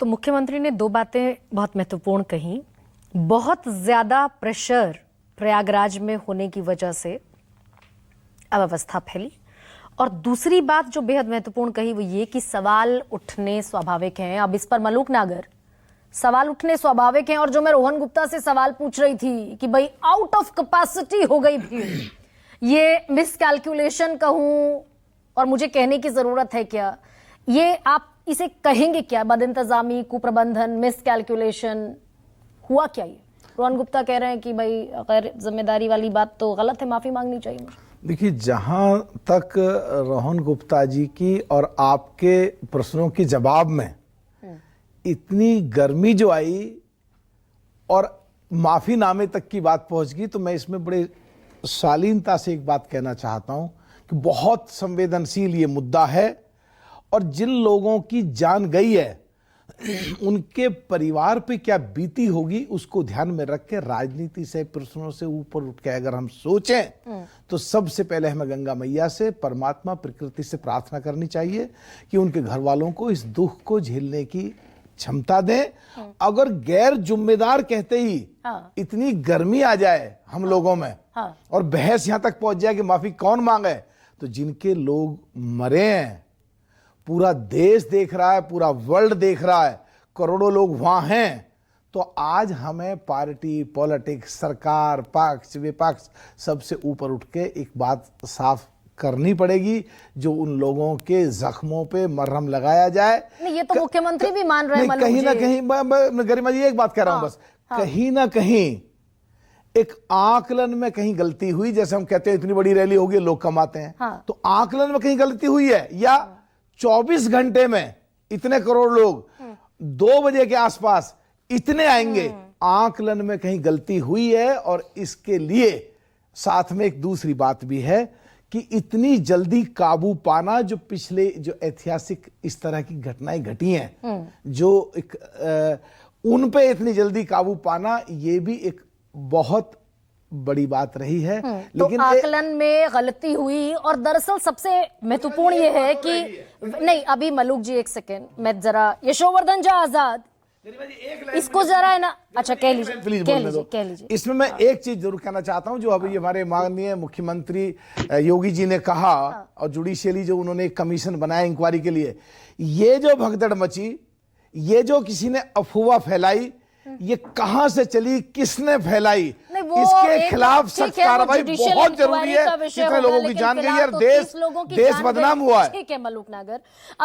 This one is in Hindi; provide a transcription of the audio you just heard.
तो मुख्यमंत्री ने दो बातें बहुत महत्वपूर्ण कही। बहुत ज्यादा प्रेशर प्रयागराज में होने की वजह से अव्यवस्था फैली, और दूसरी बात जो बेहद महत्वपूर्ण कही वो ये कि सवाल उठने स्वाभाविक हैं। अब इस पर मलूक नागर, सवाल उठने स्वाभाविक हैं। और जो मैं रोहन गुप्ता से सवाल पूछ रही थी कि भाई आउट ऑफ कैपेसिटी हो गई भीड़, ये मिसकैलकुलेशन कहूं और मुझे कहने की जरूरत है क्या, ये आप इसे कहेंगे क्या? बदइंतजामी, कुप्रबंधन, मिसकैलकुलेशन हुआ क्या? ये रोहन गुप्ता कह रहे हैं कि भाई गैर जिम्मेदारी वाली बात तो गलत है, माफी मांगनी चाहिए मुझे। देखिए, जहां तक रोहन गुप्ता जी की और आपके प्रश्नों के जवाब में इतनी गर्मी जो आई और माफीनामे तक की बात पहुंच गई, तो मैं इसमें बड़े शालीनता से एक बात कहना चाहता हूं कि बहुत संवेदनशील ये मुद्दा है, और जिन लोगों की जान गई है उनके परिवार पे क्या बीती होगी उसको ध्यान में रख के राजनीति से, प्रश्नों से ऊपर उठ के अगर हम सोचें तो सबसे पहले हमें गंगा मैया से, परमात्मा, प्रकृति से प्रार्थना करनी चाहिए कि उनके घर वालों को इस दुख को झेलने की क्षमता दें। अगर गैर जिम्मेदार कहते ही इतनी गर्मी आ जाए हम लोगों में और बहस यहां तक पहुंच जाए कि माफी कौन मांगे, तो जिनके लोग मरे हैं, पूरा देश देख रहा है, पूरा वर्ल्ड देख रहा है, करोड़ों लोग वहां हैं, तो आज हमें पार्टी, पॉलिटिक्स, सरकार, पक्ष विपक्ष सबसे ऊपर उठ के एक बात साफ करनी पड़ेगी, जो उन लोगों के जख्मों पे मरहम लगाया जाए। नहीं, ये तो मुख्यमंत्री भी मान रहे हैं। कहीं ना कहीं मैं गरिमा जी एक बात कह रहा हूं, बस कहीं ना कहीं एक आकलन में कहीं गलती हुई। जैसे हम कहते हैं इतनी बड़ी रैली होगी, लोग कम आते हैं, तो आकलन में कहीं गलती हुई है, या 24 घंटे में इतने करोड़ लोग 2 बजे के आसपास इतने आएंगे, आकलन में कहीं गलती हुई है। और इसके लिए साथ में एक दूसरी बात भी है कि इतनी जल्दी काबू पाना, जो पिछले जो ऐतिहासिक इस तरह की घटनाएं घटी हैं, जो एक उन पे इतनी जल्दी काबू पाना, ये भी एक बहुत बड़ी बात रही है। लेकिन तो आकलन में गलती हुई, और दरअसल सबसे महत्वपूर्ण ये है कि नहीं, अभी मलूक जी एक सेकेंड, मैं जरा यशोवर्धन झा आजाद इसको जरा है ना, अच्छा कह लीजिए, प्लीज कह लीजिए। इसमें मैं एक चीज जरूर कहना चाहता हूं, जो अभी हमारे माननीय मुख्यमंत्री योगी जी ने कहा, और जुडिशियली जो उन्होंने एक कमीशन बनाया इंक्वायरी के लिए, ये जो भगदड़ मची, ये जो किसी ने अफवाह फैलाई, ये कहां से चली, किसने फैलाई, इसके खिलाफ सख्त कार्रवाई बहुत जरूरी है। कितने लोगों की जान गई है और देश बदनाम हुआ है। ठीक है मलूक नागर।